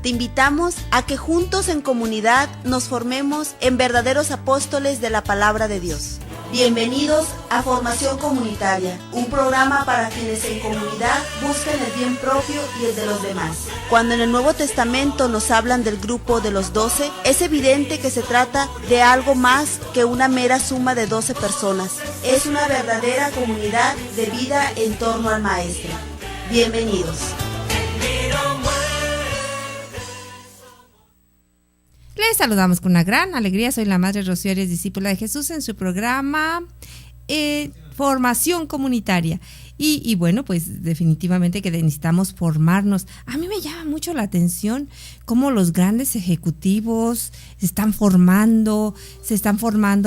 Te invitamos a que juntos en comunidad nos formemos en verdaderos apóstoles de la palabra de Dios. Bienvenidos a Formación Comunitaria, un programa para quienes en comunidad buscan el bien propio y el de los demás. Cuando en el Nuevo Testamento nos hablan del grupo de los 12, es evidente que se trata de algo más que una mera suma de 12 personas. Es una verdadera comunidad de vida en torno al Maestro. Bienvenidos. Les saludamos con una gran alegría. Soy la Madre Rocío Arias, discípula de Jesús, en su programa Formación Comunitaria. Y bueno, pues definitivamente que necesitamos formarnos. A mí me llama mucho la atención cómo los grandes ejecutivos se están formando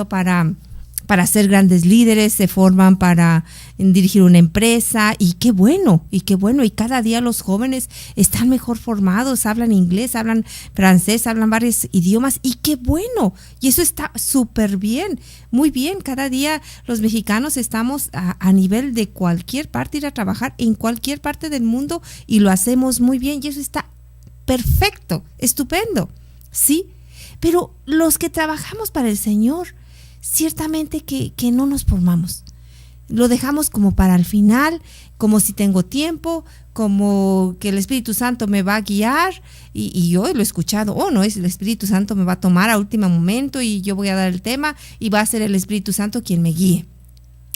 para ser grandes líderes, se forman para dirigir una empresa, y qué bueno, y cada día los jóvenes están mejor formados, hablan inglés, hablan francés, hablan varios idiomas, y qué bueno, y eso está súper bien, muy bien. Cada día los mexicanos estamos a nivel de cualquier parte, ir a trabajar en cualquier parte del mundo, y lo hacemos muy bien, y eso está perfecto, estupendo, ¿sí? Pero los que trabajamos para el Señor, ciertamente que no nos formamos, lo dejamos como para el final, como si tengo tiempo, como que el Espíritu Santo me va a guiar, y yo lo he escuchado, no, es el Espíritu Santo me va a tomar a último momento y yo voy a dar el tema y va a ser el Espíritu Santo quien me guíe,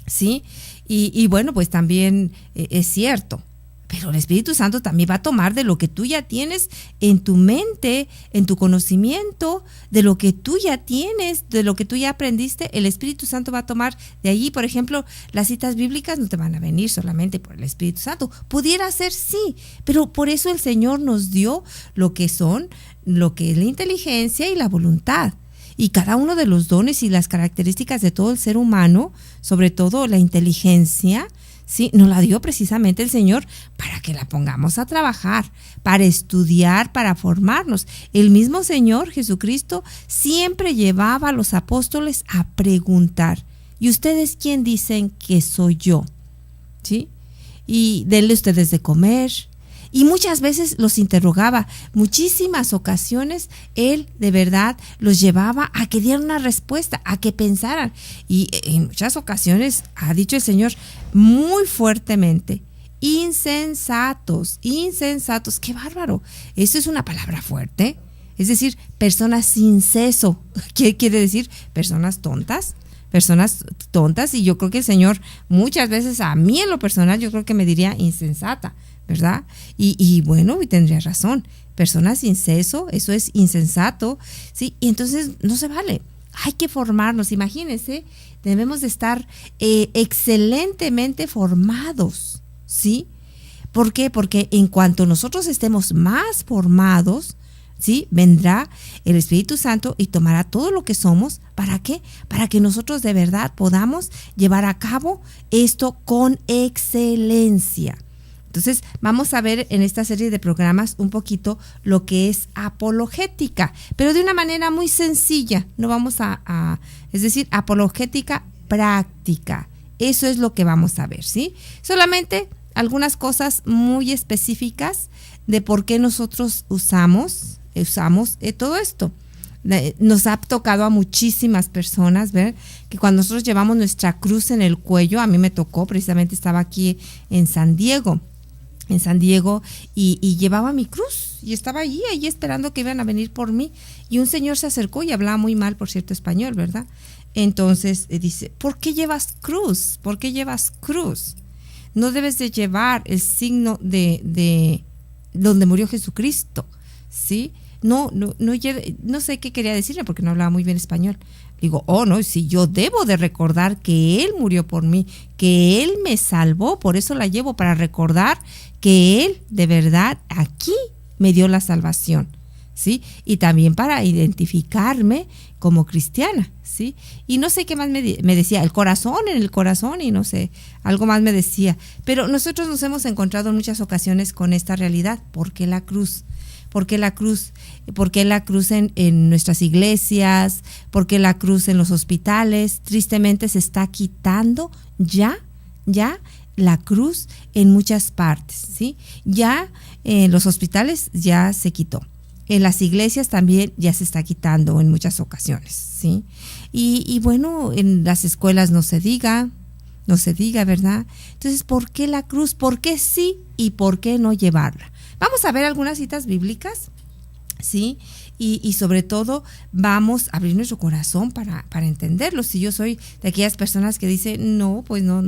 ¿sí? Y bueno, pues también es cierto. Pero el Espíritu Santo también va a tomar de lo que tú ya tienes en tu mente, en tu conocimiento, de lo que tú ya tienes, de lo que tú ya aprendiste. El Espíritu Santo va a tomar de allí. Por ejemplo, las citas bíblicas no te van a venir solamente por el Espíritu Santo. Pudiera ser, sí, pero por eso el Señor nos dio lo que es la inteligencia y la voluntad. Y cada uno de los dones y las características de todo el ser humano, sobre todo la inteligencia, sí, nos la dio precisamente el Señor para que la pongamos a trabajar, para estudiar, para formarnos. El mismo Señor Jesucristo siempre llevaba a los apóstoles a preguntar: ¿y ustedes quién dicen que soy yo? ¿Sí? Y denle ustedes de comer. Y muchas veces los interrogaba, muchísimas ocasiones él de verdad los llevaba a que dieran una respuesta, a que pensaran. Y en muchas ocasiones ha dicho el Señor muy fuertemente: insensatos, qué bárbaro. Eso es una palabra fuerte, es decir, personas sin seso. ¿Qué quiere decir? Personas tontas, y yo creo que el Señor muchas veces, a mí en lo personal, yo creo que me diría insensata, ¿verdad? Y bueno, y tendría razón. Personas sin seso, eso es insensato, ¿sí? Y entonces no se vale. Hay que formarnos, imagínense, debemos de estar excelentemente formados, ¿sí? ¿Por qué? Porque en cuanto nosotros estemos más formados, ¿sí?, vendrá el Espíritu Santo y tomará todo lo que somos. ¿Para qué? Para que nosotros de verdad podamos llevar a cabo esto con excelencia. Entonces, vamos a ver en esta serie de programas un poquito lo que es apologética, pero de una manera muy sencilla. No vamos es decir, apologética práctica. Eso es lo que vamos a ver, ¿sí? Solamente algunas cosas muy específicas de por qué nosotros usamos todo esto. Nos ha tocado a muchísimas personas ver que cuando nosotros llevamos nuestra cruz en el cuello, a mí me tocó, precisamente estaba aquí en San Diego, y llevaba mi cruz y estaba allí esperando que iban a venir por mí, y un señor se acercó y hablaba muy mal, por cierto, español, ¿verdad? Entonces dice: ¿por qué llevas cruz? ¿Por qué llevas cruz? No debes de llevar el signo de donde murió Jesucristo, ¿sí? No sé qué quería decirle porque no hablaba muy bien español. Digo, no, si yo debo de recordar que Él murió por mí, que Él me salvó, por eso la llevo, para recordar que Él de verdad aquí me dio la salvación, ¿sí? Y también para identificarme como cristiana, ¿sí? Y no sé qué más me decía, en el corazón, y no sé, algo más me decía. Pero nosotros nos hemos encontrado en muchas ocasiones con esta realidad. ¿Por qué la cruz? ¿Por qué la cruz? ¿Por qué la cruz en nuestras iglesias? ¿Por qué la cruz en los hospitales? Tristemente se está quitando ya la cruz en muchas partes, ¿sí? Ya en los hospitales ya se quitó. En las iglesias también ya se está quitando en muchas ocasiones, ¿sí? Y bueno, en las escuelas no se diga, ¿verdad? Entonces, ¿por qué la cruz? ¿Por qué sí y por qué no llevarla? Vamos a ver algunas citas bíblicas, ¿sí? Y sobre todo vamos a abrir nuestro corazón para entenderlo. Si yo soy de aquellas personas que dicen, no, pues no.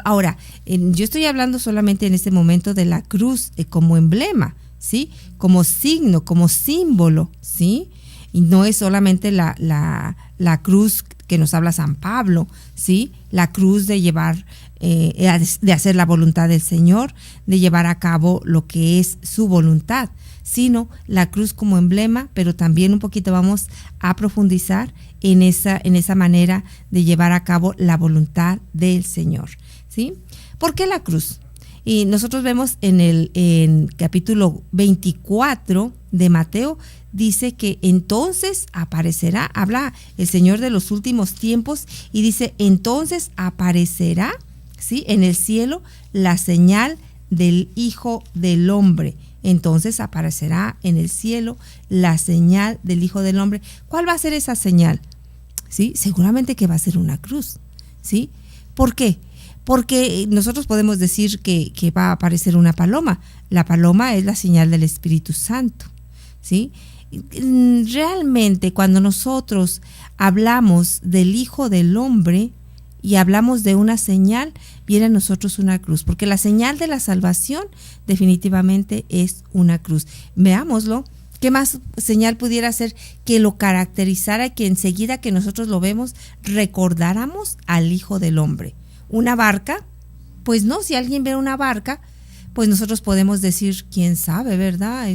Ahora, yo estoy hablando solamente en este momento de la cruz como emblema, ¿sí? Como signo, como símbolo, ¿sí? Y no es solamente la cruz que nos habla San Pablo, ¿sí? La cruz de llevar, de hacer la voluntad del Señor, de llevar a cabo lo que es su voluntad, sino la cruz como emblema, pero también un poquito vamos a profundizar en esa manera de llevar a cabo la voluntad del Señor, ¿sí? ¿Por qué la cruz? Y nosotros vemos en capítulo 24 de Mateo, dice que entonces aparecerá, habla el Señor de los últimos tiempos y dice, entonces aparecerá, ¿sí?, en el cielo la señal del Hijo del Hombre. Entonces aparecerá en el cielo la señal del Hijo del Hombre. ¿Cuál va a ser esa señal? ¿Sí? Seguramente que va a ser una cruz, ¿sí? ¿Por qué? Porque nosotros podemos decir que va a aparecer una paloma. La paloma es la señal del Espíritu Santo, ¿sí? Realmente cuando nosotros hablamos del Hijo del Hombre y hablamos de una señal, viene a nosotros una cruz, porque la señal de la salvación definitivamente es una cruz. Veámoslo. ¿Qué más señal pudiera ser que lo caracterizara, que enseguida que nosotros lo vemos recordáramos al Hijo del Hombre? ¿Una barca? Pues no, si alguien ve una barca, pues nosotros podemos decir, quién sabe, ¿verdad?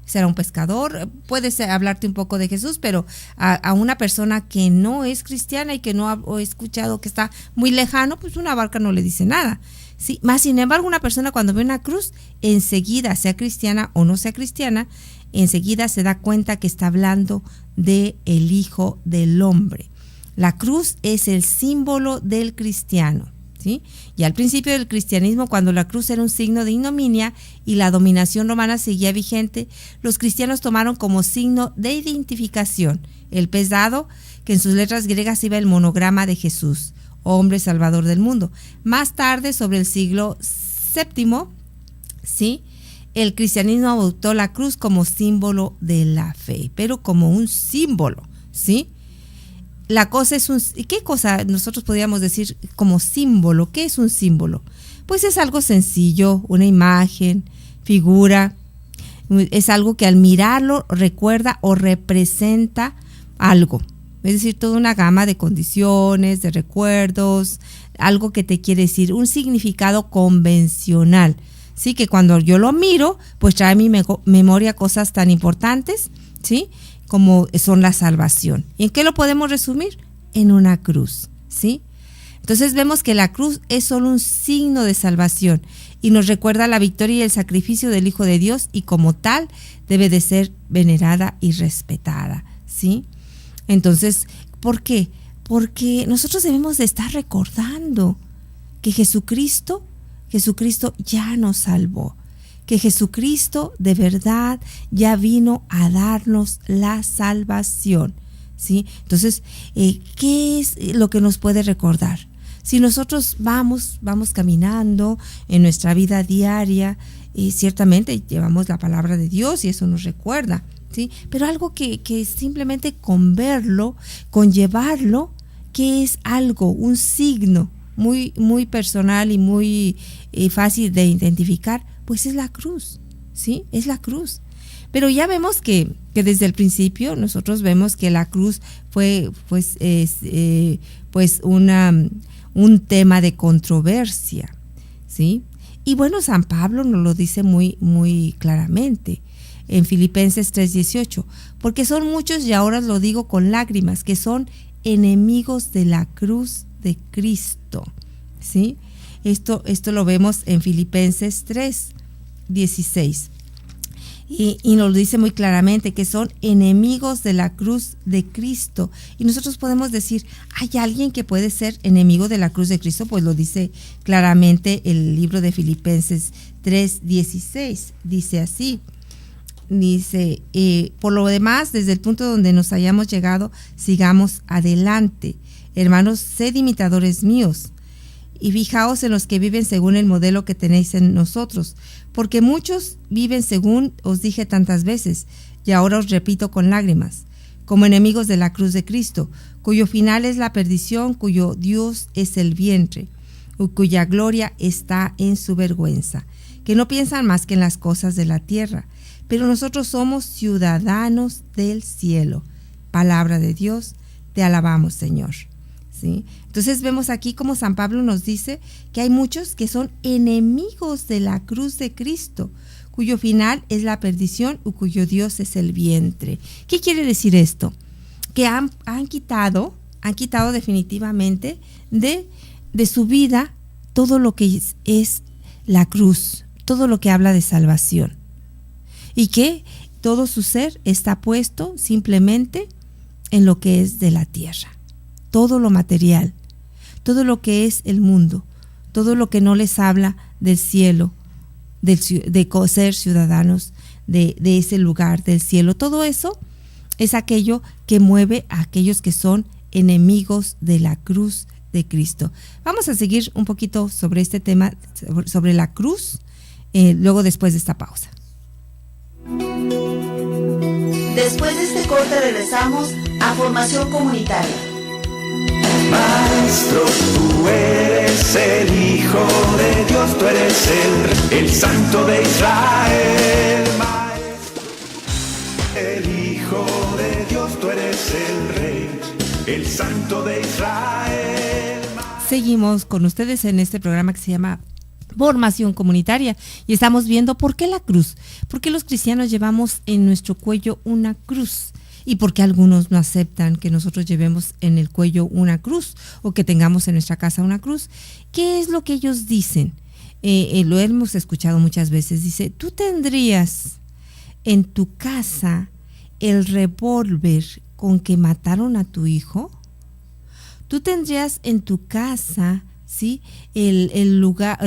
Será un pescador. Puedes hablarte un poco de Jesús, pero a una persona que no es cristiana y que no ha escuchado, que está muy lejano, pues una barca no le dice nada. Sí, más sin embargo, una persona cuando ve una cruz, enseguida, sea cristiana o no sea cristiana, enseguida se da cuenta que está hablando de el Hijo del Hombre. La cruz es el símbolo del cristiano, ¿sí? Y al principio del cristianismo, cuando la cruz era un signo de ignominia y la dominación romana seguía vigente, los cristianos tomaron como signo de identificación el pez dado, que en sus letras griegas iba el monograma de Jesús, hombre salvador del mundo. Más tarde, sobre el siglo VII, ¿sí?, el cristianismo adoptó la cruz como símbolo de la fe, pero como un símbolo, ¿sí? La cosa es ¿qué cosa nosotros podríamos decir como símbolo? ¿Qué es un símbolo? Pues es algo sencillo, una imagen, figura, es algo que al mirarlo recuerda o representa algo, es decir, toda una gama de condiciones, de recuerdos, algo que te quiere decir, un significado convencional. Sí, que cuando yo lo miro, pues trae a mi memoria cosas tan importantes, ¿sí?, como son la salvación. ¿Y en qué lo podemos resumir? En una cruz, ¿sí? Entonces vemos que la cruz es solo un signo de salvación y nos recuerda la victoria y el sacrificio del Hijo de Dios, y como tal debe de ser venerada y respetada, ¿sí? Entonces, ¿por qué? Porque nosotros debemos de estar recordando que Jesucristo ya nos salvó, que Jesucristo de verdad ya vino a darnos la salvación, ¿sí? Entonces, ¿qué es lo que nos puede recordar? Si nosotros vamos caminando en nuestra vida diaria, ciertamente llevamos la palabra de Dios y eso nos recuerda, ¿sí? Pero algo que simplemente con verlo, con llevarlo, que es algo, un signo muy, muy personal y muy fácil de identificar, pues es la cruz, ¿sí? Es la cruz. Pero ya vemos que desde el principio nosotros vemos que la cruz fue un tema de controversia, ¿sí? Y bueno, San Pablo nos lo dice muy, muy claramente en Filipenses 3:18, porque son muchos, y ahora lo digo con lágrimas, que son enemigos de la cruz de Cristo, ¿sí? Esto lo vemos en Filipenses 3:16. Y nos lo dice muy claramente, que son enemigos de la cruz de Cristo. Y nosotros podemos decir, ¿hay alguien que puede ser enemigo de la cruz de Cristo? Pues lo dice claramente el libro de Filipenses 3:16. Dice así, dice, por lo demás, desde el punto donde nos hayamos llegado, sigamos adelante. Hermanos, sed imitadores míos, y fijaos en los que viven según el modelo que tenéis en nosotros, porque muchos viven según os dije tantas veces, y ahora os repito con lágrimas, como enemigos de la cruz de Cristo, cuyo final es la perdición, cuyo Dios es el vientre, cuya gloria está en su vergüenza, que no piensan más que en las cosas de la tierra, pero nosotros somos ciudadanos del cielo. Palabra de Dios, te alabamos, Señor. ¿Sí? Entonces vemos aquí como San Pablo nos dice que hay muchos que son enemigos de la cruz de Cristo, cuyo final es la perdición y cuyo Dios es el vientre. ¿Qué quiere decir esto? Que han quitado definitivamente de su vida todo lo que es la cruz, todo lo que habla de salvación, y que todo su ser está puesto simplemente en lo que es de la tierra. Todo lo material, todo lo que es el mundo, todo lo que no les habla del cielo, de ser ciudadanos de ese lugar del cielo, todo eso es aquello que mueve a aquellos que son enemigos de la cruz de Cristo. Vamos a seguir un poquito sobre este tema, sobre la cruz, luego después de esta pausa. Después de este corte regresamos a Formación Comunitaria. Maestro, tú eres el Hijo de Dios, tú eres el Santo de Israel. Maestro, el Hijo de Dios, tú eres el Rey, el Santo de Israel. Seguimos con ustedes en este programa que se llama Formación Comunitaria y estamos viendo por qué la cruz, por qué los cristianos llevamos en nuestro cuello una cruz. Y porque algunos no aceptan que nosotros llevemos en el cuello una cruz o que tengamos en nuestra casa una cruz. ¿Qué es lo que ellos dicen? Lo hemos escuchado muchas veces. Dice, ¿tú tendrías en tu casa el revólver con que mataron a tu hijo? ¿Tú tendrías en tu casa, sí, el lugar,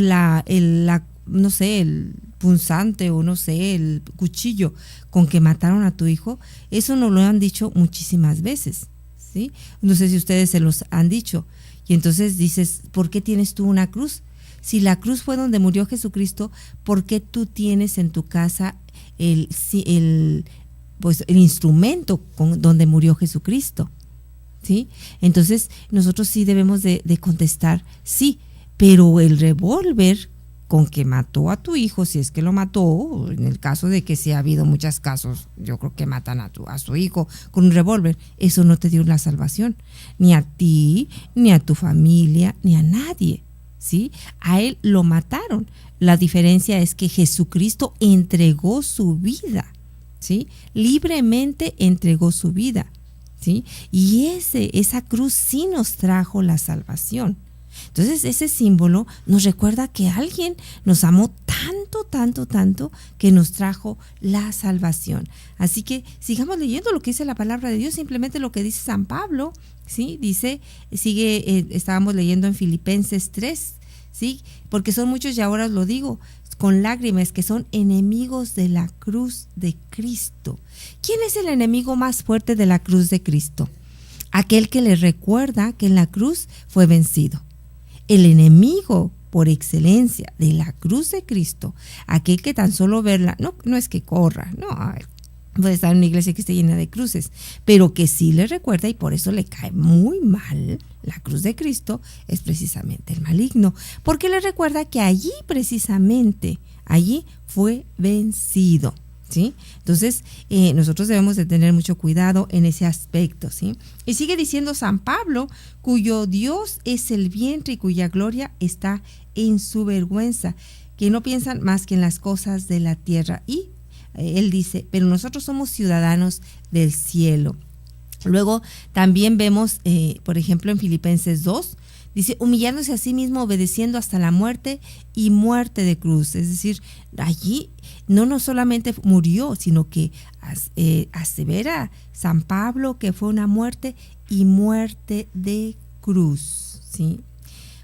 no sé, el punzante o no sé, el cuchillo con que mataron a tu hijo? Eso nos lo han dicho muchísimas veces, ¿sí? No sé si ustedes se los han dicho. Y entonces dices, ¿por qué tienes tú una cruz? Si la cruz fue donde murió Jesucristo, ¿por qué tú tienes en tu casa el instrumento donde murió Jesucristo? ¿Sí? Entonces nosotros sí debemos de contestar, sí, pero el revólver con que mató a tu hijo, si es que lo mató, en el caso de que sí ha habido muchos casos, yo creo que matan a su hijo con un revólver, eso no te dio la salvación, ni a ti, ni a tu familia, ni a nadie, ¿sí? A él lo mataron. La diferencia es que Jesucristo entregó su vida, ¿sí? Libremente entregó su vida, ¿sí? Y esa cruz sí nos trajo la salvación. Entonces ese símbolo nos recuerda que alguien nos amó tanto que nos trajo la salvación. Así que sigamos leyendo lo que dice la palabra de Dios, simplemente lo que dice San Pablo, ¿sí? Dice, estábamos leyendo en Filipenses 3, ¿sí? Porque son muchos, y ahora os lo digo con lágrimas, que son enemigos de la cruz de Cristo. ¿Quién es el enemigo más fuerte de la cruz de Cristo? Aquel que le recuerda que en la cruz fue vencido. El enemigo por excelencia de la cruz de Cristo, aquel que tan solo verla, no es que corra, no, puede estar en una iglesia que esté llena de cruces, pero que sí le recuerda y por eso le cae muy mal la cruz de Cristo, es precisamente el maligno, porque le recuerda que allí fue vencido. ¿Sí? Entonces nosotros debemos de tener mucho cuidado en ese aspecto, ¿sí? Y sigue diciendo San Pablo, cuyo Dios es el vientre y cuya gloria está en su vergüenza, que no piensan más que en las cosas de la tierra. Y él dice, pero nosotros somos ciudadanos del cielo. Luego también vemos, por ejemplo, en Filipenses 2, Dice, humillándose a sí mismo, obedeciendo hasta la muerte y muerte de cruz. Es decir, allí no solamente murió, sino que asevera San Pablo que fue una muerte y muerte de cruz, ¿sí?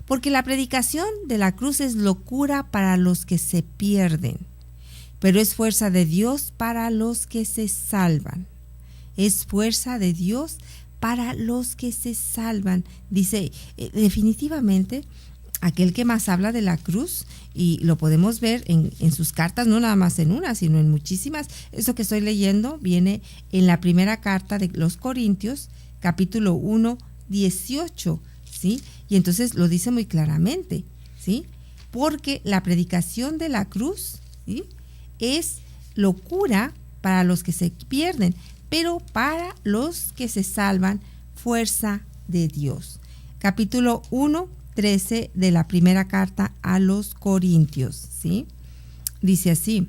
Porque la predicación de la cruz es locura para los que se pierden, pero es fuerza de Dios para los que se salvan. Es fuerza de Dios para los que se salvan. Dice, definitivamente, aquel que más habla de la cruz, y lo podemos ver en sus cartas, no nada más en una, sino en muchísimas. Esto que estoy leyendo viene en la primera carta de los Corintios, capítulo 1, 18, ¿sí? Y entonces lo dice muy claramente, ¿sí? Porque la predicación de la cruz, ¿sí?, es locura para los que se pierden, pero para los que se salvan, fuerza de Dios. Capítulo 1, 13 de la primera carta a los Corintios, ¿sí? Dice así: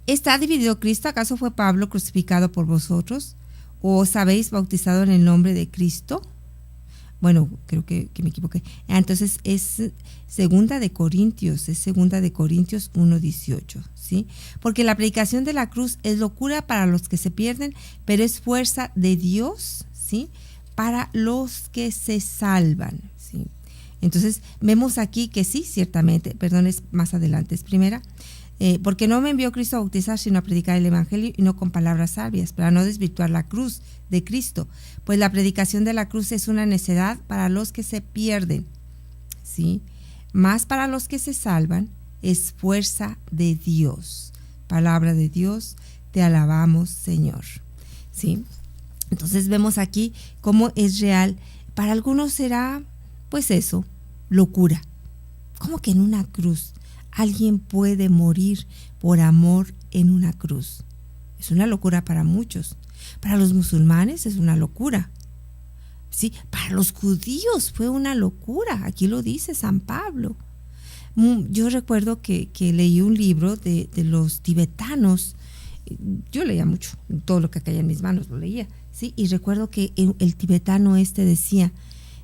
¿está dividido Cristo? ¿Acaso fue Pablo crucificado por vosotros? ¿O os habéis bautizado en el nombre de Cristo? Bueno, creo que me equivoqué. Entonces es segunda de Corintios 1:18, ¿sí? Porque la predicación de la cruz es locura para los que se pierden, pero es fuerza de Dios, ¿sí?, para los que se salvan, ¿sí? Entonces vemos aquí que sí, ciertamente, perdón, es más adelante, es primera, porque no me envió Cristo a bautizar, sino a predicar el evangelio y no con palabras sabias, para no desvirtuar la cruz de Cristo, pues la predicación de la cruz es una necedad para los que se pierden, ¿sí? Más para los que se salvan es fuerza de Dios. Palabra de Dios, te alabamos, Señor, ¿sí? Entonces vemos aquí cómo es real. Para algunos será, pues eso, locura. ¿Cómo que en una cruz alguien puede morir por amor en una cruz? Es una locura para muchos. Para los musulmanes es una locura, ¿sí? Para los judíos fue una locura. Aquí lo dice San Pablo. Yo recuerdo que leí un libro de los tibetanos. Yo leía mucho, todo lo que caía en mis manos lo leía, ¿sí? Y recuerdo que el tibetano decía,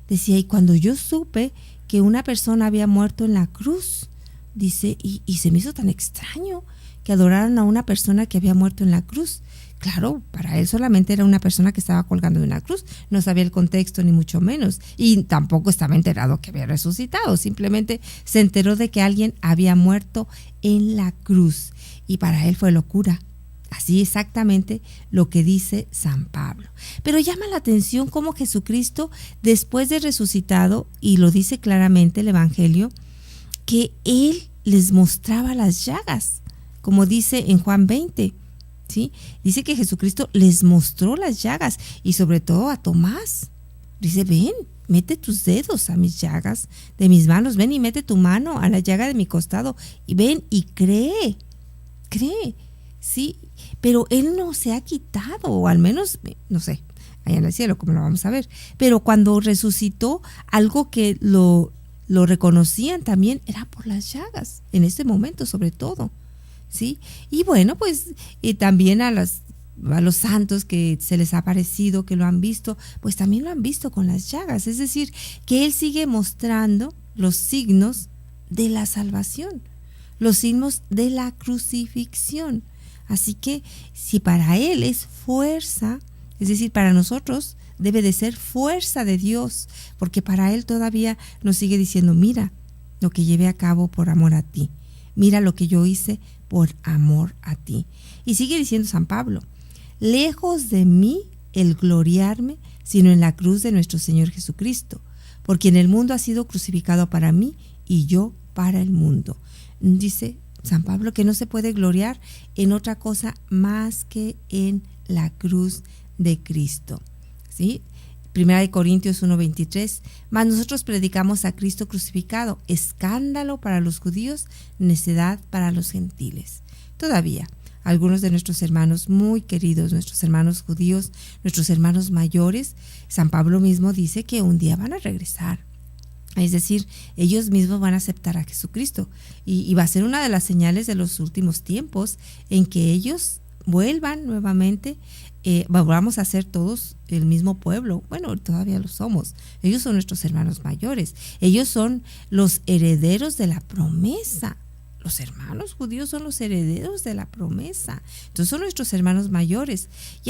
y cuando yo supe que una persona había muerto en la cruz, dice, y se me hizo tan extraño que adoraran a una persona que había muerto en la cruz. Claro, para él solamente era una persona que estaba colgando de una cruz, no sabía el contexto ni mucho menos, y tampoco estaba enterado que había resucitado, simplemente se enteró de que alguien había muerto en la cruz, y para él fue locura. Así exactamente lo que dice San Pablo. Pero llama la atención cómo Jesucristo, después de resucitado, y lo dice claramente el Evangelio, que Él les mostraba las llagas, como dice en Juan 20, ¿sí? Dice que Jesucristo les mostró las llagas, y sobre todo a Tomás. Dice, ven, mete tus dedos a mis llagas de mis manos, ven y mete tu mano a la llaga de mi costado, y ven y cree, ¿sí? Pero Él no se ha quitado, o al menos, no sé, allá en el cielo, como lo vamos a ver. Pero cuando resucitó, algo que lo reconocían también era por las llagas, en este momento sobre todo, ¿sí? Y bueno, pues también a los santos que se les ha aparecido, que lo han visto, pues también lo han visto con las llagas. Es decir, que Él sigue mostrando los signos de la salvación, los signos de la crucifixión. Así que si para Él es fuerza, es decir, para nosotros debe de ser fuerza de Dios, porque para Él todavía nos sigue diciendo, mira lo que llevé a cabo por amor a ti, mira lo que yo hice por amor a ti. Y sigue diciendo San Pablo, lejos de mí el gloriarme, sino en la cruz de nuestro Señor Jesucristo, por quien el mundo ha sido crucificado para mí y yo para el mundo. Dice San Pablo que no se puede gloriar en otra cosa más que en la cruz de Cristo, ¿sí? Primera de Corintios 1:23, mas nosotros predicamos a Cristo crucificado, escándalo para los judíos, necedad para los gentiles. Todavía algunos de nuestros hermanos muy queridos, nuestros hermanos judíos, nuestros hermanos mayores, San Pablo mismo dice que un día van a regresar. Es decir, ellos mismos van a aceptar a Jesucristo y va a ser una de las señales de los últimos tiempos en que ellos vuelvan nuevamente, vamos a ser todos el mismo pueblo. Bueno, todavía lo somos. Ellos son nuestros hermanos mayores. Ellos son los herederos de la promesa. Los hermanos judíos son los herederos de la promesa. Entonces son nuestros hermanos mayores.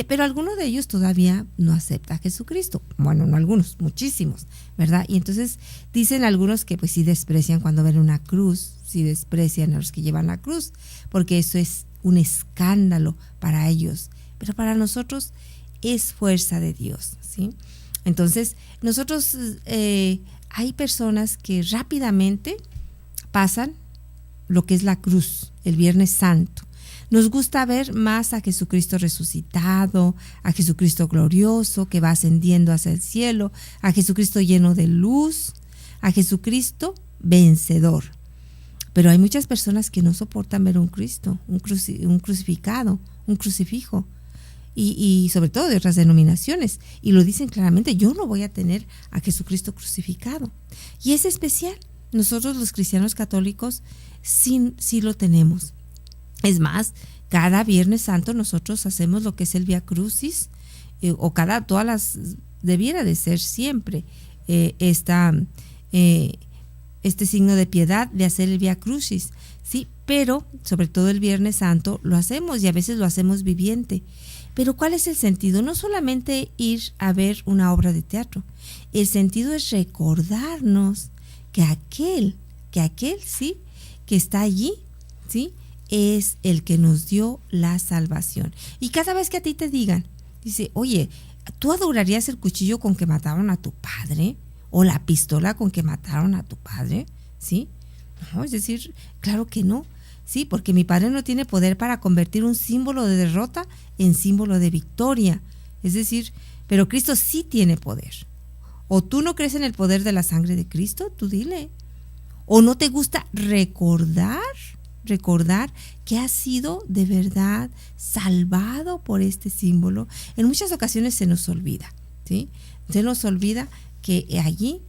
Pero algunos de ellos todavía no aceptan a Jesucristo. Bueno, no algunos, muchísimos, ¿verdad? Y entonces dicen algunos que pues sí desprecian cuando ven una cruz, sí desprecian a los que llevan la cruz, porque eso es un escándalo para ellos. Pero para nosotros es fuerza de Dios, ¿sí? Entonces, nosotros, hay personas que rápidamente pasan lo que es la cruz, el Viernes Santo. Nos gusta ver más a Jesucristo resucitado, a Jesucristo glorioso que va ascendiendo hacia el cielo, a Jesucristo lleno de luz, a Jesucristo vencedor. Pero hay muchas personas que no soportan ver un Cristo, un crucificado, un crucifijo. Y sobre todo de otras denominaciones, y lo dicen claramente: yo no voy a tener a Jesucristo crucificado. Y es especial. Nosotros los cristianos católicos sí lo tenemos. Es más, cada Viernes Santo nosotros hacemos lo que es el Vía Crucis, debiera de ser siempre este signo de piedad de hacer el Vía Crucis, ¿sí? Pero sobre todo el Viernes Santo lo hacemos, y a veces lo hacemos viviente. Pero ¿cuál es el sentido? No solamente ir a ver una obra de teatro. El sentido es recordarnos que aquel sí, que está allí, sí, es el que nos dio la salvación. Y cada vez que a ti te digan, dice: oye, ¿tú adorarías el cuchillo con que mataron a tu padre? ¿O la pistola con que mataron a tu padre? ¿Sí? No, es decir, claro que no. Sí, porque mi padre no tiene poder para convertir un símbolo de derrota en símbolo de victoria. Es decir, pero Cristo sí tiene poder. ¿O tú no crees en el poder de la sangre de Cristo? Tú dile. ¿O no te gusta recordar que has sido de verdad salvado por este símbolo? En muchas ocasiones se nos olvida, ¿sí? Se nos olvida que allí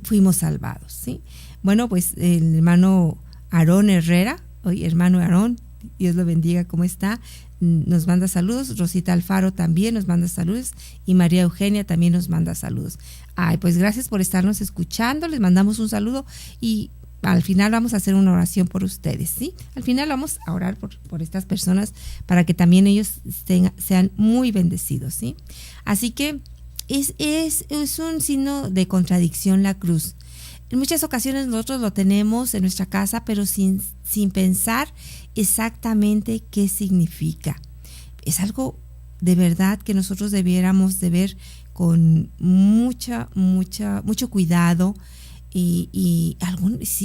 fuimos salvados, ¿sí? Bueno, pues el hermano Aarón Herrera, oye, hermano Aarón, Dios lo bendiga, ¿cómo está? Nos manda saludos. Rosita Alfaro también nos manda saludos, y María Eugenia también nos manda saludos. Ay, pues gracias por estarnos escuchando, les mandamos un saludo, y al final vamos a hacer una oración por ustedes, ¿sí? Al final vamos a orar por estas personas para que también ellos sean muy bendecidos, ¿sí? Así que es un signo de contradicción la cruz. En muchas ocasiones nosotros lo tenemos en nuestra casa, pero sin pensar exactamente qué significa. Es algo de verdad que nosotros debiéramos de ver con mucho cuidado y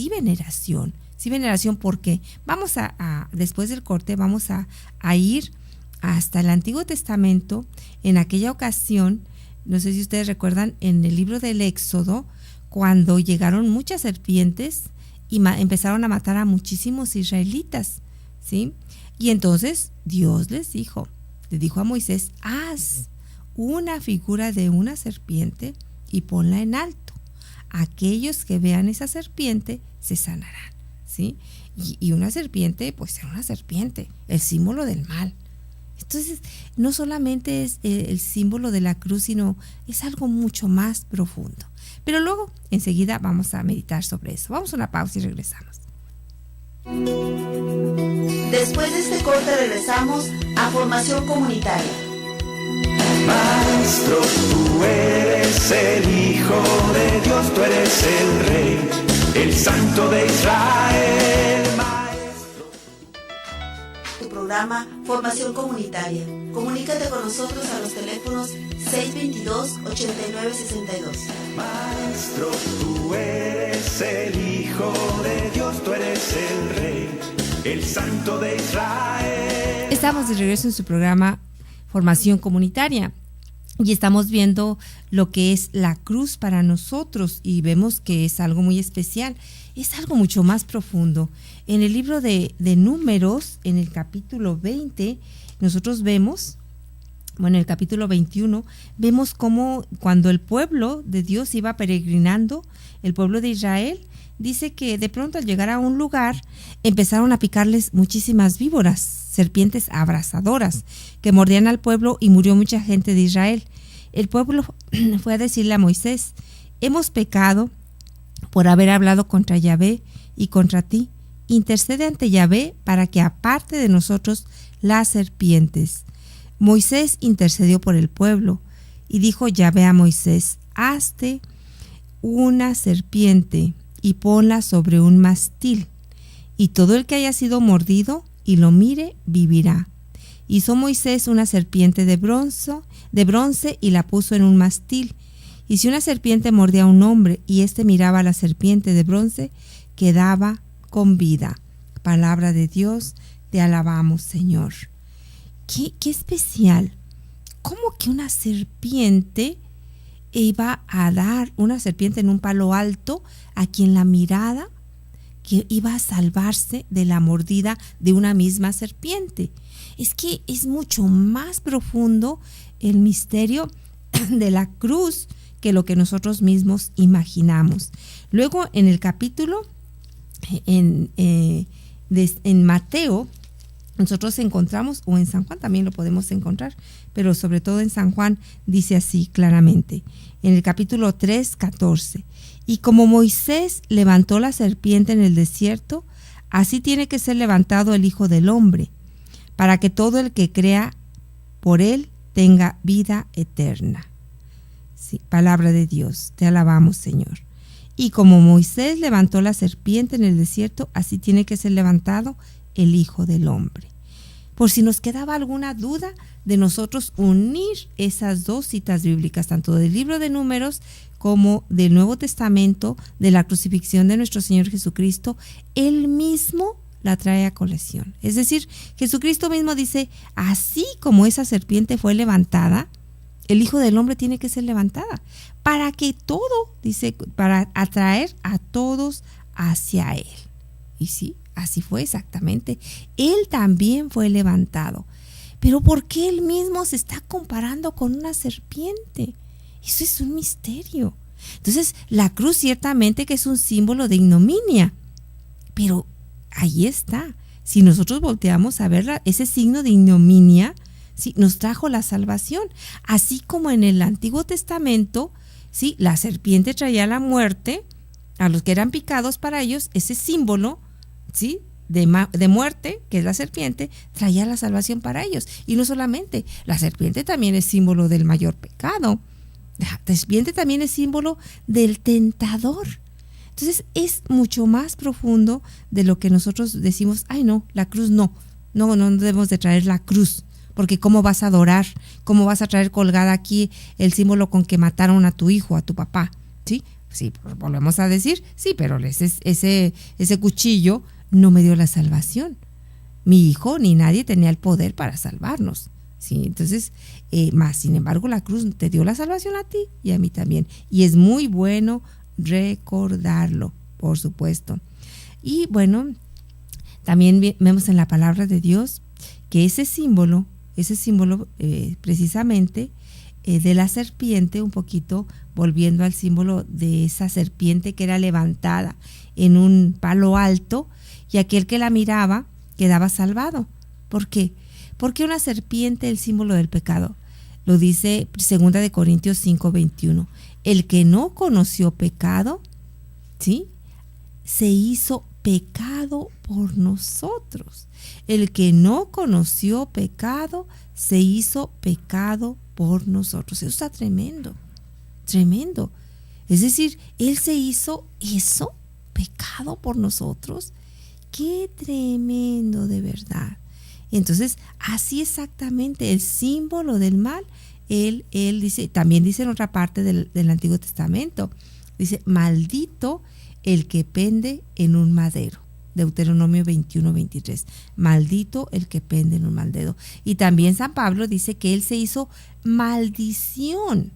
veneración. Sí, veneración, porque vamos después del corte vamos a ir hasta el Antiguo Testamento. En aquella ocasión, no sé si ustedes recuerdan, en el libro del Éxodo, cuando llegaron muchas serpientes y empezaron a matar a muchísimos israelitas, ¿sí? Y entonces Dios le dijo a Moisés: haz una figura de una serpiente y ponla en alto. Aquellos que vean esa serpiente se sanarán, ¿sí? Y una serpiente, pues era una serpiente, el símbolo del mal. Entonces, no solamente es el símbolo de la cruz, sino es algo mucho más profundo. Pero luego, enseguida, vamos a meditar sobre eso. Vamos a una pausa y regresamos. Después de este corte regresamos a Formación Comunitaria. Maestro, tú eres el Hijo de Dios, tú eres el Rey, el Santo de Israel. Maestro. Tu programa Formación Comunitaria. Comunícate con nosotros a los teléfonos 622-8962. Maestro, tú eres el Hijo de Dios, tú eres el Rey, el Santo de Israel. Estamos de regreso en su programa Formación Comunitaria y estamos viendo lo que es la cruz para nosotros, y vemos que es algo muy especial, es algo mucho más profundo. En el libro de Números, en el capítulo 20, nosotros vemos, en el capítulo 21, vemos cómo cuando el pueblo de Dios iba peregrinando, el pueblo de Israel, dice que de pronto al llegar a un lugar empezaron a picarles muchísimas víboras, serpientes abrasadoras que mordían al pueblo y murió mucha gente de Israel. El pueblo fue a decirle a Moisés: hemos pecado por haber hablado contra Yahvé y contra ti. Intercede ante Yahvé para que aparte de nosotros las serpientes. Moisés intercedió por el pueblo y dijo Yahvé a Moisés: hazte una serpiente y ponla sobre un mastil, y todo el que haya sido mordido y lo mire vivirá. Hizo Moisés una serpiente de bronce y la puso en un mastil. Y si una serpiente mordía a un hombre y éste miraba a la serpiente de bronce, quedaba con vida. Palabra de Dios, te alabamos, Señor. Qué especial. ¿Cómo que una serpiente iba a dar, una serpiente en un palo alto, a quien la mirada que iba a salvarse de la mordida de una misma serpiente? Es que es mucho más profundo el misterio de la cruz que lo que nosotros mismos imaginamos. Luego en el capítulo, en Mateo, nosotros encontramos, o en San Juan también lo podemos encontrar, pero sobre todo en San Juan dice así claramente, en el capítulo 3:14: y como Moisés levantó la serpiente en el desierto, así tiene que ser levantado el Hijo del Hombre, para que todo el que crea por él tenga vida eterna. Sí, palabra de Dios, te alabamos, Señor. Y como Moisés levantó la serpiente en el desierto, así tiene que ser levantado el Hijo del Hombre. Por si nos quedaba alguna duda de nosotros unir esas dos citas bíblicas, tanto del libro de Números como del Nuevo Testamento, de la crucifixión de nuestro Señor Jesucristo, Él mismo la trae a colación. Es decir, Jesucristo mismo dice: así como esa serpiente fue levantada, el Hijo del Hombre tiene que ser levantada, para que todo, dice, para atraer a todos hacia Él. Y sí, así fue exactamente. Él también fue levantado. Pero ¿por qué Él mismo se está comparando con una serpiente? Eso es un misterio. Entonces, la cruz ciertamente que es un símbolo de ignominia, pero ahí está. Si nosotros volteamos a ver ese signo de ignominia, sí, nos trajo la salvación. Así como en el Antiguo Testamento, sí, la serpiente traía la muerte a los que eran picados. Para ellos ese símbolo, sí, de muerte, que es la serpiente, traía la salvación para ellos. Y no solamente, la serpiente también es símbolo del mayor pecado. La serpiente también es símbolo del tentador. Entonces es mucho más profundo de lo que nosotros decimos: ay no, la cruz no debemos de traer la cruz, porque ¿cómo vas a adorar? ¿Cómo vas a traer colgada aquí el símbolo con que mataron a tu hijo, a tu papá? Sí, volvemos a decir, sí, pero ese cuchillo no me dio la salvación. Mi hijo ni nadie tenía el poder para salvarnos. Sí, entonces, más sin embargo, la cruz te dio la salvación a ti y a mí también. Y es muy bueno recordarlo, por supuesto. Y bueno, también vemos en la palabra de Dios que ese símbolo precisamente de la serpiente, un poquito volviendo al símbolo de esa serpiente que era levantada en un palo alto, y aquel que la miraba quedaba salvado. ¿Por qué? Porque una serpiente es el símbolo del pecado. Lo dice 2 de Corintios 5:21. El que no conoció pecado, ¿sí?, se hizo pecado por nosotros. El que no conoció pecado se hizo pecado por nosotros. Eso está tremendo, tremendo. Es decir, Él se hizo eso, pecado por nosotros. Qué tremendo, de verdad. Entonces, así exactamente, el símbolo del mal, él dice, también dice en otra parte del Antiguo Testamento, dice: maldito el que pende en un madero. Deuteronomio 21:23. Maldito el que pende en un madero. Y también San Pablo dice que él se hizo maldición.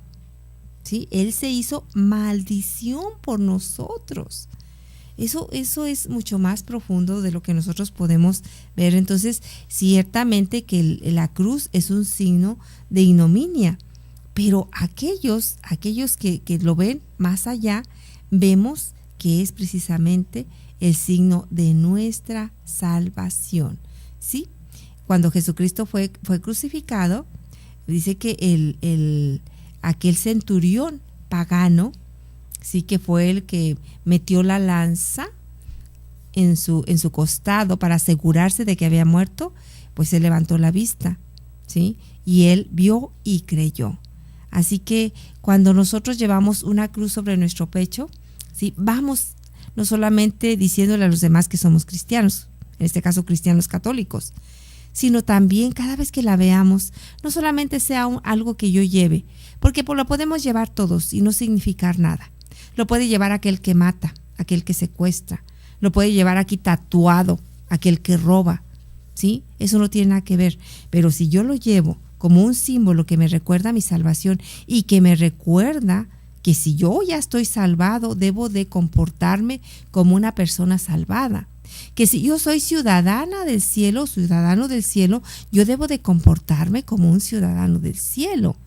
¿Sí? Él se hizo maldición por nosotros. Eso es mucho más profundo de lo que nosotros podemos ver. Entonces, ciertamente que la cruz es un signo de ignominia, pero aquellos que lo ven más allá, vemos que es precisamente el signo de nuestra salvación, ¿sí? cuando Jesucristo fue crucificado, dice que aquel centurión pagano, sí, que fue el que metió la lanza en su costado para asegurarse de que había muerto, pues se levantó la vista, ¿sí? Y él vio y creyó. Así que cuando nosotros llevamos una cruz sobre nuestro pecho, ¿sí?, vamos no solamente diciéndole a los demás que somos cristianos, en este caso cristianos católicos, sino también cada vez que la veamos, no solamente sea algo que yo lleve, porque lo podemos llevar todos y no significar nada. Lo puede llevar aquel que mata, aquel que secuestra, lo puede llevar aquí tatuado, aquel que roba, ¿sí? Eso no tiene nada que ver, pero si yo lo llevo como un símbolo que me recuerda mi salvación y que me recuerda que si yo ya estoy salvado, debo de comportarme como una persona salvada. Que si yo soy ciudadana del cielo, ciudadano del cielo, yo debo de comportarme como un ciudadano del cielo.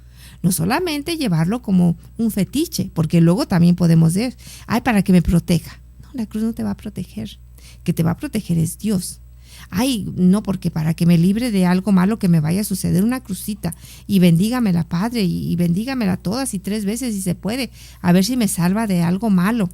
No solamente llevarlo como un fetiche, porque luego también podemos decir, ay, para que me proteja. No, la cruz no te va a proteger. Que te va a proteger es Dios. Ay, no, porque para que me libre de algo malo que me vaya a suceder, una crucita, y bendígamela, Padre, y bendígamela todas y 3 veces si se puede, a ver si me salva de algo malo.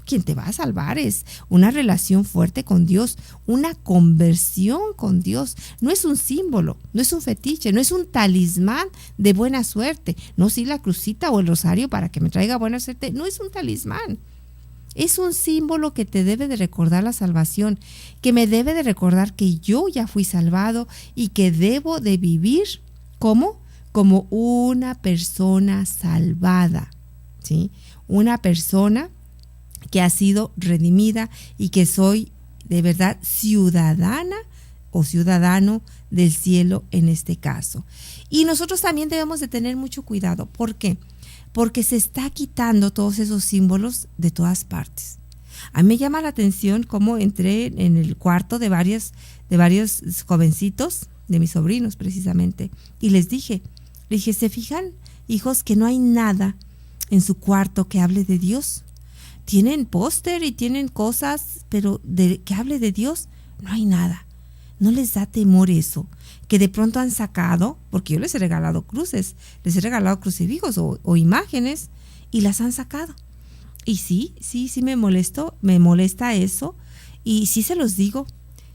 Quien te va a salvar es una relación fuerte con Dios, una conversión con Dios. No es un símbolo, no es un fetiche, no es un talismán de buena suerte. No, sí, la crucita o el rosario para que me traiga buena suerte, no es un talismán. Es un símbolo que te debe de recordar la salvación, que me debe de recordar que yo ya fui salvado y que debo de vivir como una persona salvada, ¿sí? Una persona que ha sido redimida y que soy de verdad ciudadana o ciudadano del cielo en este caso. Y nosotros también debemos de tener mucho cuidado. ¿Por qué? Porque se está quitando todos esos símbolos de todas partes. A mí me llama la atención cómo entré en el cuarto de varios jovencitos, de mis sobrinos precisamente, y les dije, ¿se fijan, hijos, que no hay nada en su cuarto que hable de Dios? Tienen póster y tienen cosas, pero que hable de Dios, no hay nada. ¿No les da temor eso? Que de pronto han sacado, porque yo les he regalado cruces, les he regalado crucifijos o imágenes y las han sacado. Y sí me molesta eso y sí se los digo.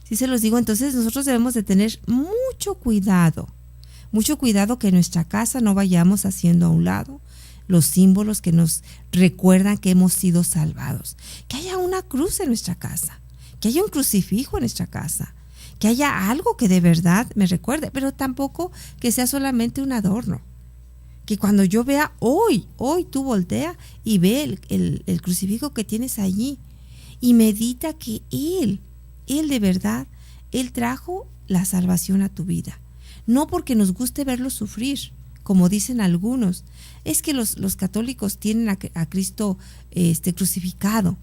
Entonces nosotros debemos de tener mucho cuidado que en nuestra casa no vayamos haciendo a un lado los símbolos que nos recuerdan que hemos sido salvados. Que haya una cruz en nuestra casa, que haya un crucifijo en nuestra casa, que haya algo que de verdad me recuerde, pero tampoco que sea solamente un adorno. Que cuando yo vea hoy tú voltea y ve el crucifijo que tienes allí y medita que Él de verdad, Él trajo la salvación a tu vida. No porque nos guste verlo sufrir, como dicen algunos. Es que los católicos tienen a Cristo crucificado,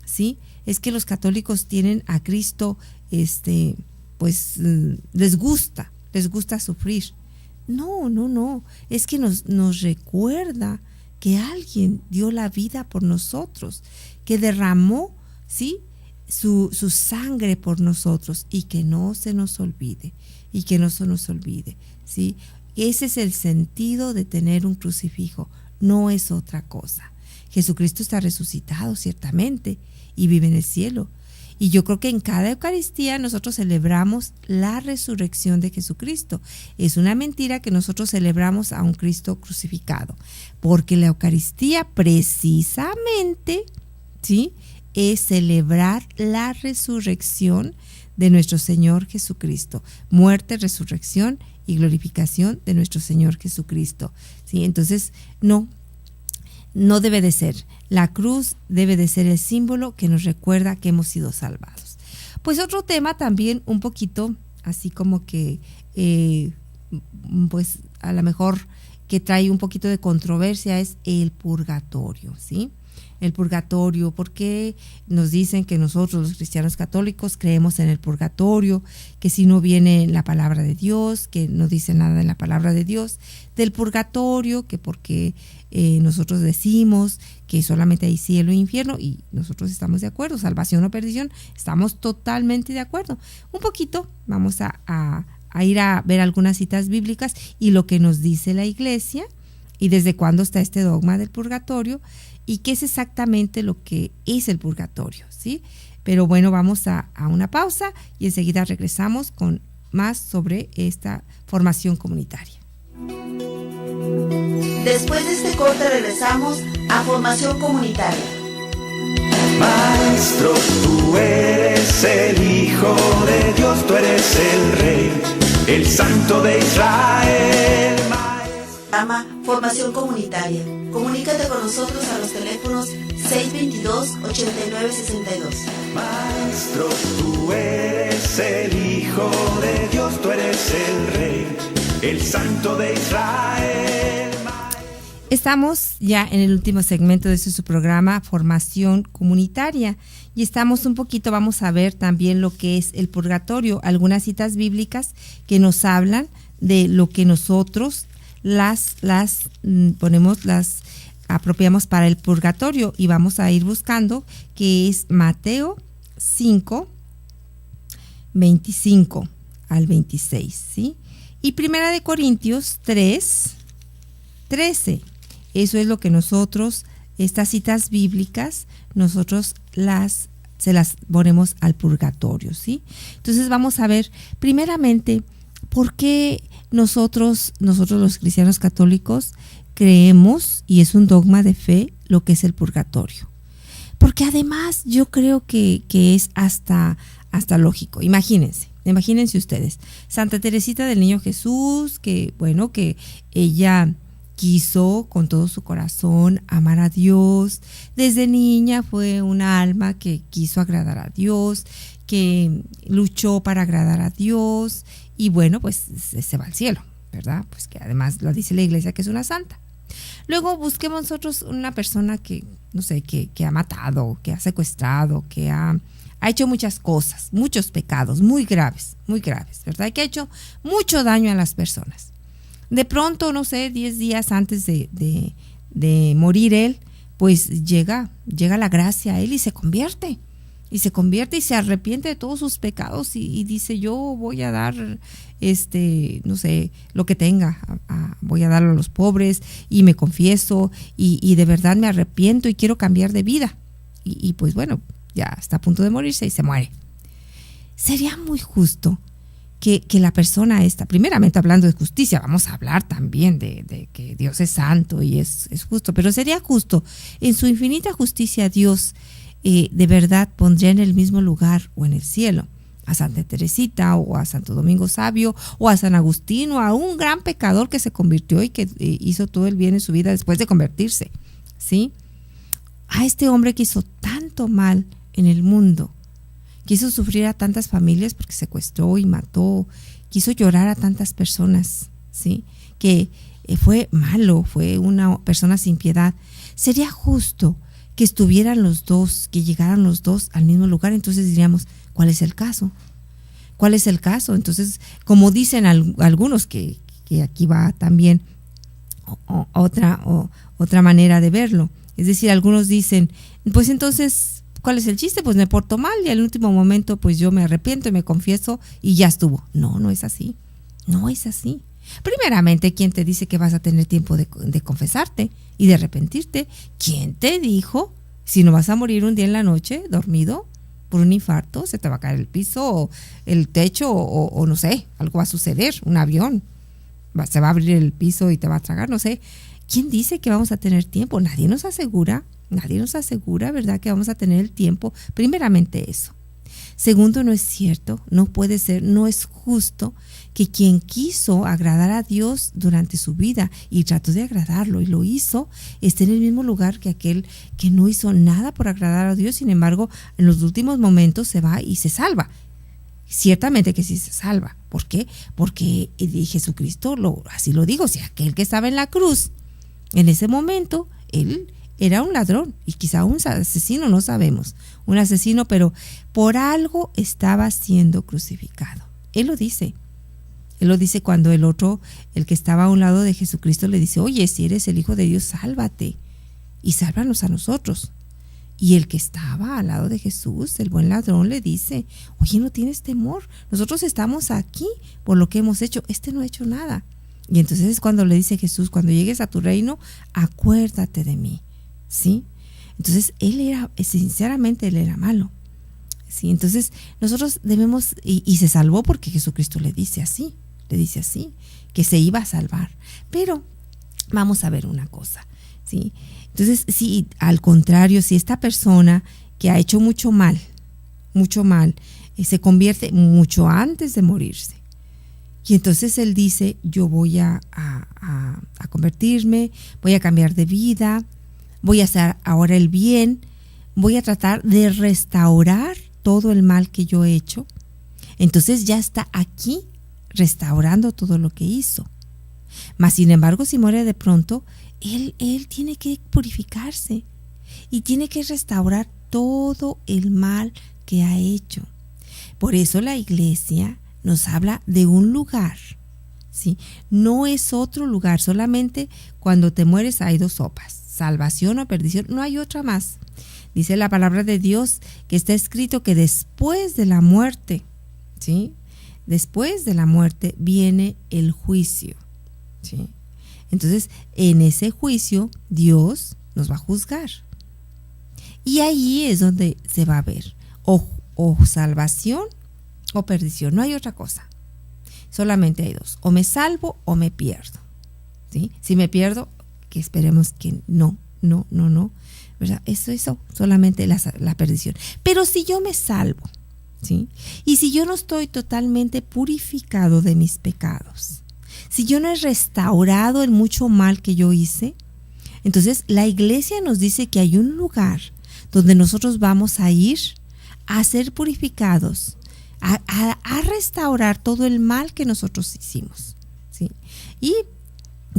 ¿sí? Es que los católicos tienen a Cristo, pues les gusta sufrir. No, es que nos recuerda que alguien dio la vida por nosotros, que derramó, ¿sí?, su sangre por nosotros, y que no se nos olvide, ¿sí? Ese es el sentido de tener un crucifijo, no es otra cosa. Jesucristo está resucitado, ciertamente, y vive en el cielo. Y yo creo que en cada Eucaristía nosotros celebramos la resurrección de Jesucristo. Es una mentira que nosotros celebramos a un Cristo crucificado, porque la Eucaristía precisamente, ¿sí?, es celebrar la resurrección de nuestro Señor Jesucristo. Muerte, resurrección y glorificación de nuestro Señor Jesucristo, ¿sí? Entonces, no debe de ser. La cruz debe de ser el símbolo que nos recuerda que hemos sido salvados. Pues otro tema también un poquito, así como que, pues a lo mejor que trae un poquito de controversia, es el purgatorio, ¿sí? El purgatorio, porque nos dicen que nosotros los cristianos católicos creemos en el purgatorio, que si no viene la palabra de Dios, que no dice nada en la palabra de Dios del purgatorio, que porque nosotros decimos que solamente hay cielo e infierno, y nosotros estamos de acuerdo, salvación o perdición, estamos totalmente de acuerdo. Un poquito vamos a a ir a ver algunas citas bíblicas y lo que nos dice la Iglesia y desde cuándo está este dogma del purgatorio y qué es exactamente lo que es el purgatorio, ¿sí? Pero bueno, vamos a una pausa y enseguida regresamos con más sobre esta formación comunitaria. Después de este corte regresamos a Formación Comunitaria. Maestro, tú eres el Hijo de Dios, tú eres el Rey, el Santo de Israel. Llama Formación Comunitaria. Comunícate con nosotros a los teléfonos 622-8962. Maestro, tú eres el Hijo de Dios, tú eres el Rey, el Santo de Israel. Estamos ya en el último segmento de su programa Formación Comunitaria y estamos vamos a ver también lo que es el purgatorio, algunas citas bíblicas que nos hablan de lo que nosotros las apropiamos para el purgatorio y vamos a ir buscando que es Mateo 5, 25 al 26, ¿sí? Y Primera de Corintios 3, 13. Eso es lo que nosotros, estas citas bíblicas, nosotros se las ponemos al purgatorio, ¿sí? Entonces vamos a ver, primeramente, ¿por qué nosotros los cristianos católicos creemos, y es un dogma de fe, lo que es el purgatorio? Porque además yo creo que es hasta lógico. Imagínense ustedes, Santa Teresita del Niño Jesús, que ella quiso con todo su corazón amar a Dios. Desde niña fue una alma que quiso agradar a Dios, que luchó para agradar a Dios y pues se va al cielo, ¿verdad? Pues que además lo dice la Iglesia que es una santa. Luego busquemos nosotros una persona que, que ha matado, que ha secuestrado, que ha hecho muchas cosas, muchos pecados muy graves, ¿verdad? Que ha hecho mucho daño a las personas. De pronto, 10 días antes de morir él, pues llega la gracia a él y se convierte y se arrepiente de todos sus pecados y dice, yo voy a dar, lo que tenga, voy a darlo a los pobres y me confieso y de verdad me arrepiento y quiero cambiar de vida. Y pues ya está a punto de morirse y se muere. Sería muy justo que la persona esta, primeramente hablando de justicia, vamos a hablar también de que Dios es santo y es justo, pero sería justo, en su infinita justicia Dios de verdad pondría en el mismo lugar o en el cielo a Santa Teresita o a Santo Domingo Sabio o a San Agustín o a un gran pecador que se convirtió y que hizo todo el bien en su vida después de convertirse, ¿sí? A este hombre que hizo tanto mal en el mundo, quiso sufrir a tantas familias porque secuestró y mató, quiso llorar a tantas personas, ¿sí? Que fue malo, fue una persona sin piedad. Sería justo que estuvieran los dos, que llegaran los dos al mismo lugar. Entonces diríamos, ¿cuál es el caso? ¿Cuál es el caso? Entonces, como dicen algunos, que aquí va también otra manera de verlo. Es decir, algunos dicen, pues entonces, ¿cuál es el chiste? Pues me porto mal y al último momento pues yo me arrepiento y me confieso y ya estuvo. No es así. No es así. Primeramente, ¿quién te dice que vas a tener tiempo de confesarte y de arrepentirte? ¿Quién te dijo? Si no vas a morir un día en la noche, dormido, por un infarto, se te va a caer el piso o el techo o no sé, algo va a suceder, un avión, se va a abrir el piso y te va a tragar, no sé. ¿Quién dice que vamos a tener tiempo? Nadie nos asegura, ¿verdad? Que vamos a tener el tiempo. Primeramente eso. Segundo, no es cierto, no puede ser, no es justo que quien quiso agradar a Dios durante su vida y trató de agradarlo y lo hizo, esté en el mismo lugar que aquel que no hizo nada por agradar a Dios, sin embargo, en los últimos momentos se va y se salva. Ciertamente que sí se salva. ¿Por qué? Porque Jesucristo así lo dijo, o sea, aquel que estaba en la cruz, en ese momento, él era un ladrón y quizá un asesino, no sabemos, un asesino, pero por algo estaba siendo crucificado. Él lo dice cuando el otro, el que estaba a un lado de Jesucristo, le dice, oye, si eres el Hijo de Dios, sálvate y sálvanos a nosotros. Y el que estaba al lado de Jesús, el buen ladrón, le dice, oye, no tienes temor, nosotros estamos aquí por lo que hemos hecho, no ha hecho nada. Y entonces es cuando le dice Jesús, cuando llegues a tu reino, acuérdate de mí, ¿sí? Entonces sinceramente él era malo, ¿sí? Entonces nosotros debemos, y se salvó porque Jesucristo le dice así, que se iba a salvar. Pero vamos a ver una cosa, ¿sí? Entonces, si al contrario, si esta persona que ha hecho mucho mal, se convierte mucho antes de morirse, y entonces él dice, yo voy a convertirme, voy a cambiar de vida, voy a hacer ahora el bien, voy a tratar de restaurar todo el mal que yo he hecho, entonces ya está aquí restaurando todo lo que hizo. Mas sin embargo, si muere de pronto, él tiene que purificarse y tiene que restaurar todo el mal que ha hecho. Por eso la iglesia nos habla de un lugar, ¿sí? No es otro lugar, solamente cuando te mueres hay dos sopas, salvación o perdición, no hay otra más. Dice la palabra de Dios que está escrito que después de la muerte, ¿sí? Después de la muerte viene el juicio, ¿sí? Entonces, en ese juicio, Dios nos va a juzgar. Y ahí es donde se va a ver o salvación o perdición. No hay otra cosa. Solamente hay dos. O me salvo o me pierdo, ¿sí? Si me pierdo, que esperemos que no. ¿Verdad? Eso, solamente la perdición. Pero si yo me salvo, ¿sí? Y si yo no estoy totalmente purificado de mis pecados, si yo no he restaurado el mucho mal que yo hice, entonces la iglesia nos dice que hay un lugar donde nosotros vamos a ir a ser purificados, a restaurar todo el mal que nosotros hicimos, ¿sí? Y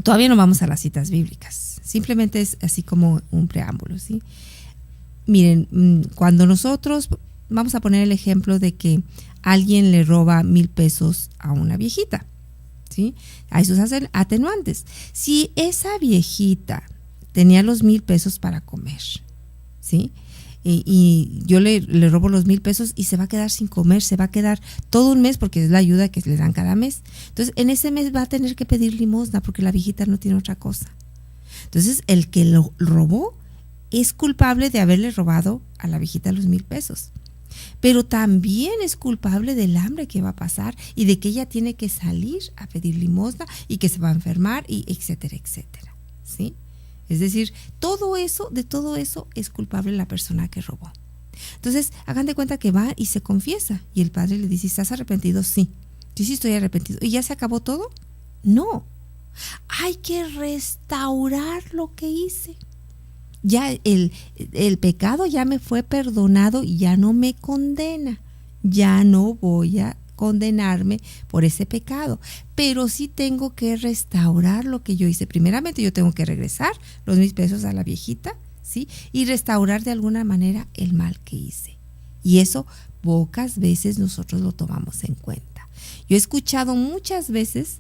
todavía no vamos a las citas bíblicas, simplemente es así como un preámbulo, ¿sí? Miren, cuando nosotros, vamos a poner el ejemplo de que alguien le roba 1,000 pesos a una viejita, ¿sí? Hay sus atenuantes. Si esa viejita tenía los 1,000 pesos para comer, ¿sí? Y yo le robo los 1,000 pesos y se va a quedar sin comer, se va a quedar todo un mes porque es la ayuda que le dan cada mes. Entonces, en ese mes va a tener que pedir limosna porque la viejita no tiene otra cosa. Entonces, el que lo robó es culpable de haberle robado a la viejita los 1,000 pesos. Pero también es culpable del hambre que va a pasar y de que ella tiene que salir a pedir limosna y que se va a enfermar y etcétera, etcétera, ¿sí? Es decir, de todo eso es culpable la persona que robó. Entonces, hagan de cuenta que va y se confiesa y el padre le dice, ¿estás arrepentido? Sí, yo sí estoy arrepentido. ¿Y ya se acabó todo? No, hay que restaurar lo que hice. Ya el pecado ya me fue perdonado y ya no me condena. Ya no voy a condenarme por ese pecado. Pero sí tengo que restaurar lo que yo hice. Primeramente yo tengo que regresar los 1,000 pesos a la viejita, ¿sí? Y restaurar de alguna manera el mal que hice. Y eso pocas veces nosotros lo tomamos en cuenta. Yo he escuchado muchas veces,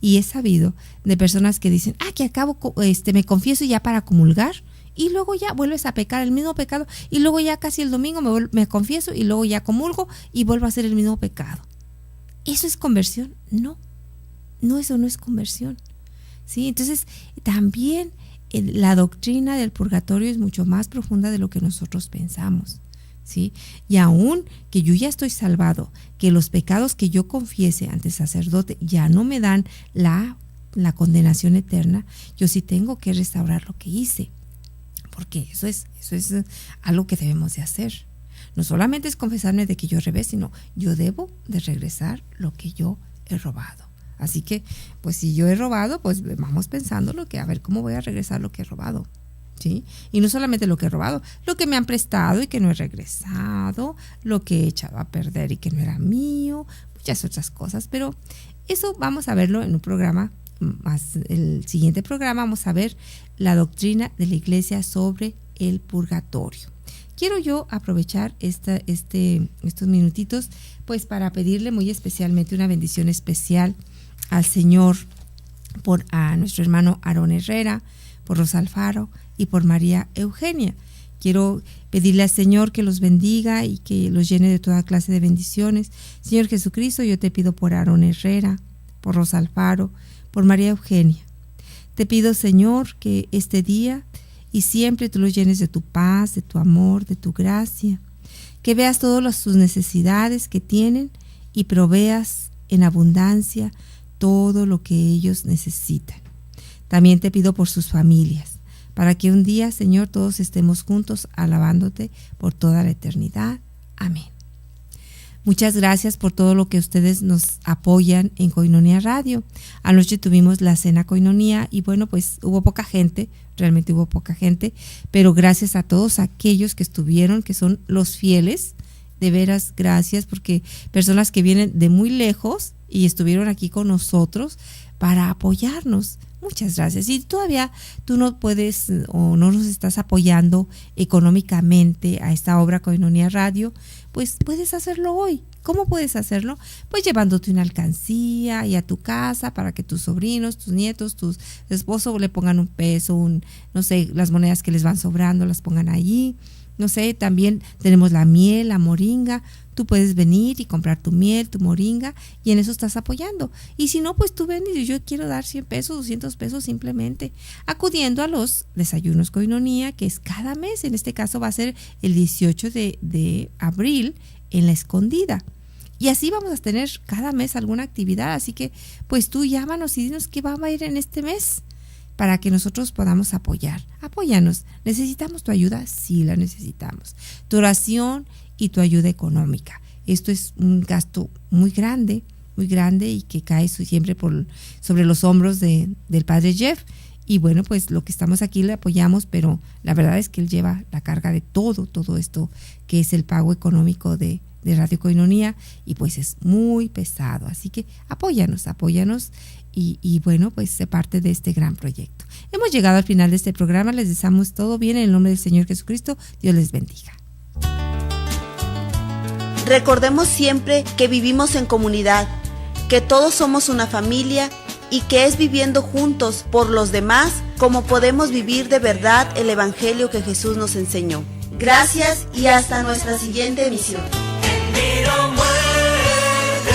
y he sabido de personas que dicen, que acabo, me confieso ya para comulgar, y luego ya vuelves a pecar el mismo pecado, y luego ya casi el domingo me confieso, y luego ya comulgo, y vuelvo a hacer el mismo pecado. ¿Eso es conversión? No, eso no es conversión, ¿sí? Entonces, también la doctrina del purgatorio es mucho más profunda de lo que nosotros pensamos, ¿sí? Y aún que yo ya estoy salvado, que los pecados que yo confiese ante el sacerdote ya no me dan la condenación eterna, yo sí tengo que restaurar lo que hice, porque eso es algo que debemos de hacer. No solamente es confesarme de que yo robé, sino yo debo de regresar lo que yo he robado. Así que, pues si yo he robado, pues vamos pensando a ver cómo voy a regresar lo que he robado, ¿sí? Y no solamente lo que he robado, lo que me han prestado y que no he regresado, lo que he echado a perder y que no era mío, muchas otras cosas, pero eso vamos a verlo en un programa más. El siguiente programa vamos a ver la doctrina de la iglesia sobre el purgatorio. Quiero yo aprovechar estos minutitos pues para pedirle muy especialmente una bendición especial al Señor a nuestro hermano Aarón Herrera, por Rosa Alfaro y por María Eugenia, Quiero pedirle al Señor que los bendiga y que los llene de toda clase de bendiciones. Señor Jesucristo, yo te pido por Aarón Herrera, por Rosa Alfaro, por María Eugenia. Te pido, Señor, que este día y siempre tú los llenes de tu paz, de tu amor, de tu gracia. Que veas todas sus necesidades que tienen y proveas en abundancia todo lo que ellos necesitan. También te pido por sus familias, para que un día, Señor, todos estemos juntos alabándote por toda la eternidad. Amén. Muchas gracias por todo lo que ustedes nos apoyan en Koinonia Radio. Anoche tuvimos la cena Koinonia y bueno, pues hubo poca gente, realmente hubo poca gente, pero gracias a todos aquellos que estuvieron, que son los fieles. De veras, gracias, porque personas que vienen de muy lejos y estuvieron aquí con nosotros para apoyarnos. Muchas gracias. Y todavía tú no puedes o no nos estás apoyando económicamente a esta obra Koinonia Radio, pues puedes hacerlo hoy. ¿Cómo puedes hacerlo? Pues llevándote una alcancía y a tu casa para que tus sobrinos, tus nietos, tu esposo le pongan un peso, no sé, las monedas que les van sobrando las pongan allí. No sé, también tenemos la miel, la moringa. Tú puedes venir y comprar tu miel, tu moringa, y en eso estás apoyando. Y si no, pues tú ven y yo quiero dar 100 pesos, 200 pesos, simplemente acudiendo a los desayunos Koinonia, que es cada mes. En este caso va a ser el 18 de abril en La Escondida. Y así vamos a tener cada mes alguna actividad. Así que, pues tú llámanos y dinos qué va a ir en este mes, para que nosotros podamos apoyar. Apóyanos. ¿Necesitamos tu ayuda? Sí, la necesitamos. Tu oración y tu ayuda económica. Esto es un gasto muy grande y que cae siempre sobre los hombros del Padre Jeff. Y bueno, pues lo que estamos aquí le apoyamos, pero la verdad es que él lleva la carga de todo esto que es el pago económico de Radio Koinonia, y pues es muy pesado. Así que apóyanos y bueno, pues sé parte de este gran proyecto. Hemos llegado al final de este programa. Les deseamos todo bien en el nombre del Señor Jesucristo. Dios les bendiga. Recordemos siempre que vivimos en comunidad, que todos somos una familia y que es viviendo juntos por los demás como podemos vivir de verdad el Evangelio que Jesús nos enseñó. Gracias y hasta nuestra siguiente emisión. En vida o muerte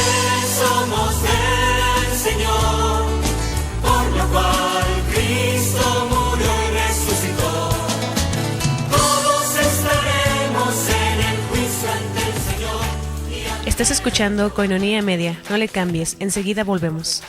somos del Señor, por lo cual Cristo murió y resucitó. Todos estaremos en el juicio ante el Señor. Estás escuchando Koinonia Media. No le cambies, enseguida volvemos.